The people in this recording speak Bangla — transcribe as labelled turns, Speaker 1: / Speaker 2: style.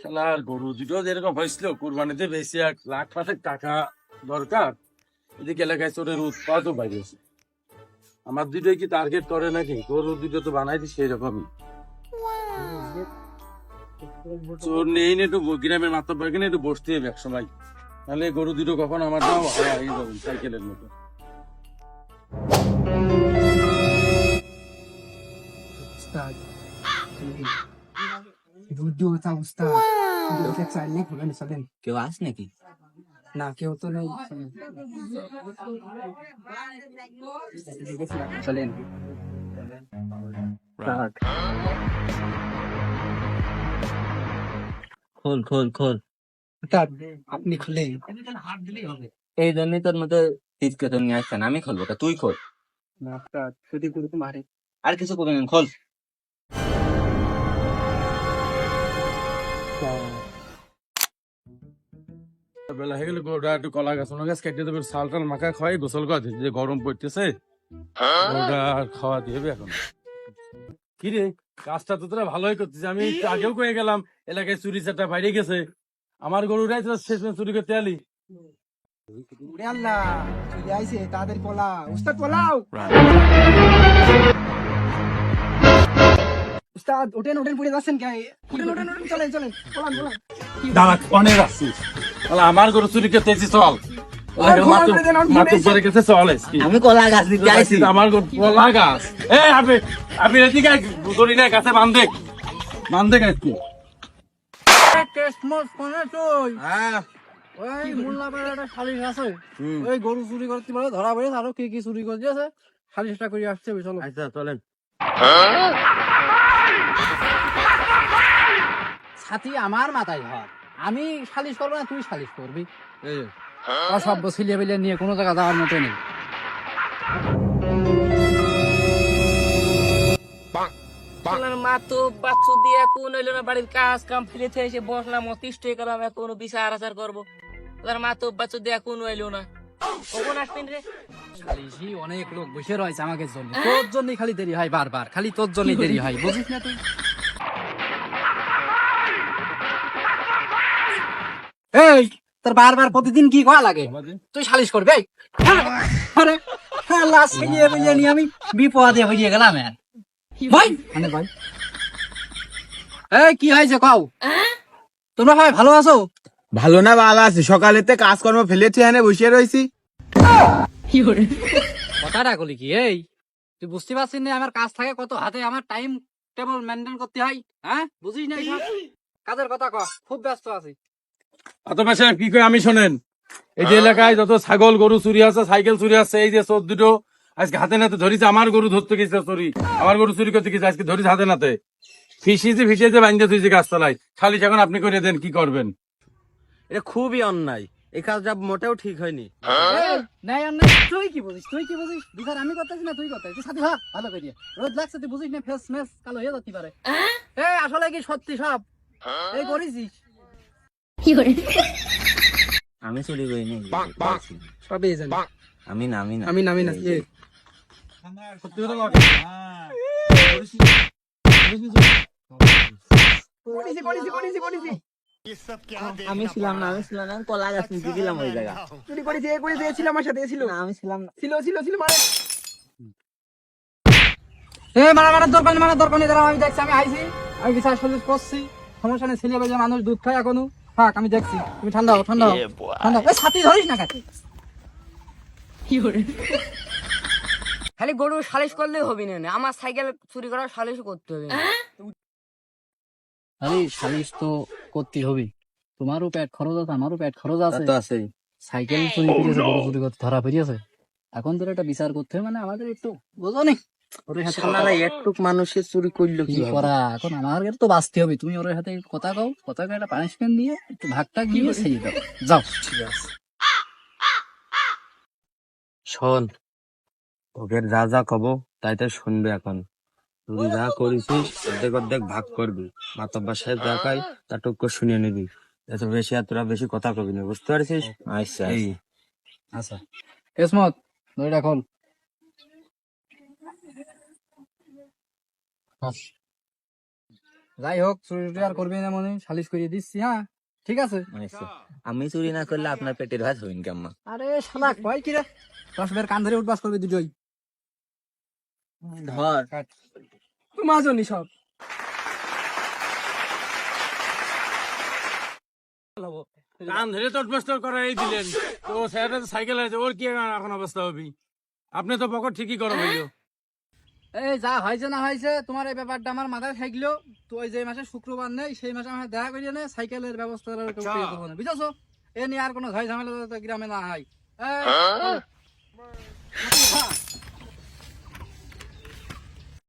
Speaker 1: শালার গরু দুটো যেরকম হয়েছিল কুরবানিতে বেশি 1,00,000 টাকা দরকার, এদিকে এলাকায় চোরের উৎপাদও বাড়িয়েছে। আমার দুটোই কি টার্গেট করে নাকি? গরু দুটো তো বানাইছি সেই রকমই। চোর নেই না, একটু গ্রামের মাত্র কিনে একটু বসতে হবে এক সময়, তাহলে গরু দুটো কখন আমার নাম হারিয়ে যাবে সাইকেলের মতো।
Speaker 2: Ustad. ভিডিও তা উস্তাদ ভিডিওতে চাইলে খুলে নিছিলেন
Speaker 3: কেউ আস নাকি?
Speaker 2: না কেউ তো নেই চলেন
Speaker 3: খোল খোল খোল।
Speaker 2: উস্তাদ আপনি খুলেন
Speaker 3: এই জন্যই তোর মতো তিজকে তো নিয়ে আসছেন, আমি খুলবো তা তুই খোল।
Speaker 2: না উস্তাদ যদি করে তো মারে
Speaker 3: আর কিছু করবেন না, খোল।
Speaker 1: বেলা হয়ে গেলে গরুটা একটু কলা গাছ কেটে দেবে, সাল টাল মাখা খাওয়াই গোসল করা যে গরম পড়তেছে, গরুটা আর খাওয়াতে হবে এখন। কি রে, কাজটা তো তোরা ভালোই করছিস, আমি একটু আগেও কয়ে গেলাম এলাকায় চুরি চারটা বাইরে গেছে, আমার গরুটাই তো শেষ চুরি করতে আলি।
Speaker 2: ওরে আল্লাহ চলে আইছে তাদের পোলা উস্তাদ পোলাও উস্তাদ ওঠেন ওঠেন পড়ে যাচ্ছেন কে ওঠেন ওঠেন ওঠেন চলেন চলেন পোলান পোলান
Speaker 1: দাঁড়া, অনেক আসছিস, আমার গরু চুরি করতে এসেছিস, চল।
Speaker 3: আমি কলা গাছ দিতে আইছি।
Speaker 1: আমার কলা গাছ, আপনি এদিকে গড়ি না গাছে বান্ধে বান্ধে গাছকে। হ্যাঁ,
Speaker 2: ওই মোল্লাপাড়ার একটা শালিশ আছে ওই গরু চুরি করতে পারে ধরা পড়ে আরো কি কি চুরি করে দিয়েছে শালিশটা করে আসছে চলো
Speaker 1: আচ্ছা চলেন।
Speaker 2: ছাতি আমার মাথায় হয় আমি সালিশ করবো না তুই সালিশ করবি অসভ্য ছেলে বেলে নিয়ে কোনো জায়গা যাওয়ার মতো নেই
Speaker 4: মা তো বাচ্চু দিয়ে এখন হইলো না, বাড়ির কাজ কাম ফেলেতে এসে বসলাম, অতিষ্ঠ হয়ে গেলাম, এখন বিচার আচার করবো। তার মা তো বাচ্চু দিয়ে এখন হইলো না, কখন আসবেন রে?
Speaker 2: সালিশি অনেক লোক বসে রয়েছে আমাকে জন্য তোর জন্যই খালি দেরি হয় বারবার খালি তোর জন্যই দেরি হয় বুঝিস না তুই এই তোর বারবার প্রতিদিন কি করা লাগে তুই সালিশ করবি এই? আরে আল্লাহ ছেলে বেলে নিয়ে আমি বিপদে হয়ে গেলাম ভাই মানে ভাই এই কি হয়েছে কও তোমরা ভাই ভালো আছো
Speaker 5: ভালো না ভালো আছি, সকালেতে কাজকর্ম ফেলেছি এখানে বসে রয়েছি।
Speaker 2: কথাটা বলি কি এই তুই বুঝতে পারছিস না আমার কাজ থাকে কত হাতে আমার টাইম টেবিল মেনটেন করতে হয় হ্যাঁ বুঝিস না এইসব কাজের কথা ক খুব ব্যস্ত আছি
Speaker 1: অতপর সাহেব কি করে আমি শোনেন, এই যে এলাকায় যত ছাগল গরু চুরি আছে, সাইকেল চুরি আছে, এই যে চোর দুটো আজকে হাতে নাতে ধরিছে, আমার গরু ধরতে গেছে চুরি, আমার গরু চুরি করতে গেছে, আজকে ধরিছে হাতে নাতে, ফিসিতে বান্ধে তুই যে গাছতলায় খালি, এখন আপনি করে দেন কি করবেন?
Speaker 5: এটা খুবই অন্যায়, এই কাজটা মোটেও ঠিক হয়নি।
Speaker 2: নাই আর নাই তুই কি বুঝিস বিচার আমি করতেছি না তুই করতেছিস তুই সাথে ভাব ভালো করে রোদ লাগছে তুই বুঝিস না ফেস মেস কালো হয়ে যেতে পারে এই আসলে কি সত্যি সব এই করেছিস
Speaker 3: আমি চুরি করিনি,
Speaker 2: সবই জানি
Speaker 3: আমি না আমি না
Speaker 2: আমি নামি না
Speaker 1: সত্যি কথা বল।
Speaker 3: আমি ছিলাম না আমি কলা গাছ নিতে গেলাম ওই জায়গা।
Speaker 2: চুরি করেছি এ করেছি এ ছিল আমার সাথে ছিল
Speaker 3: না আমি ছিলাম না।
Speaker 2: ছিল মানে এ মারার দরকার নেই দাঁড়াও আমি দেখছি আমি আইছি আমি বিচার সলিস করছি সমস্যা নেই ছেলে বেজে মানুষ দুধ খায় এখনো থাক আমি দেখছি তুমি ঠান্ডা হও এই ছাতি ধরিস না কাছে
Speaker 4: খালি গরু সালিশ করলে হবে না, আমার সাইকেল চুরি করার সালিশ করতে হবে না।
Speaker 2: আরে সালিশ তো করতে হবে তোমারও পেট খরচ আছে আমারও পেট খরচ
Speaker 3: তা
Speaker 2: আছে
Speaker 3: তো আছেই।
Speaker 2: সাইকেল চুরি করেছে গরু চুরি করতে ধরা পড়িয়েছে এখন তোর একটা বিচার করতে হবে মানে আমাদের একটু বোঝো নি ওর হাতে
Speaker 3: শালারা একটুক মানুষের চুরি করলো
Speaker 2: কি
Speaker 3: কি
Speaker 2: করা এখন আমার তো বাঁচতে হবে তুমি ওর হাতে কথা কও একটা পানিশমেন্ট দিয়ে একটু ভাগটা গিয়ে সেই দাও যাও ঠিক আছে
Speaker 5: শোন, ওকে যা যা কব তাই তাই শুনবে এখন। তুই যা করেছিস অর্ধেক ভাগ করবি, মাতব্বার সাহেব যা খাই তা টুক করে শুনিয়ে নিবি, এত বেশি আর তোরা বেশি কথা কবি না, বুঝতে পারছিস?
Speaker 3: আচ্ছা
Speaker 5: এই
Speaker 2: আচ্ছা এসমত দইটা খোল যাই হোক চুরি টুরি আর করবি না মনে সালিশ করিয়ে দিচ্ছি, হ্যাঁ ঠিক আছে।
Speaker 3: আচ্ছা, আমি চুরি না করলে আপনার পেটের ভাত হইন কেমন?
Speaker 2: আরে শালা কয় কি রে, 10 বের কান ধরে উঠবাস করবি দুটোই।
Speaker 3: ধর
Speaker 2: তোমার জন্য সব।
Speaker 1: কান ধরে তটবস্ত করাই দিলেন, তো স্যারটা তো সাইকেল আছে, ওর কি এখন অবস্থা হবে? আপনি তো পকেট ঠিকই করো ভাইও।
Speaker 2: এই যা হয়েছে না হয়েছে, তোমার এই ব্যাপারটা আমার মাথায় থাকলো। তো ওই যে মাসে শুক্রবার নেই, সেই মাসে আমার দেখা করিয়ে নে, সাইকেলের ব্যবস্থা বুঝেছো? এ নিয়ে আর কোনো ঝয় ঝামেলা যাতে গ্রামে না হয়। এই,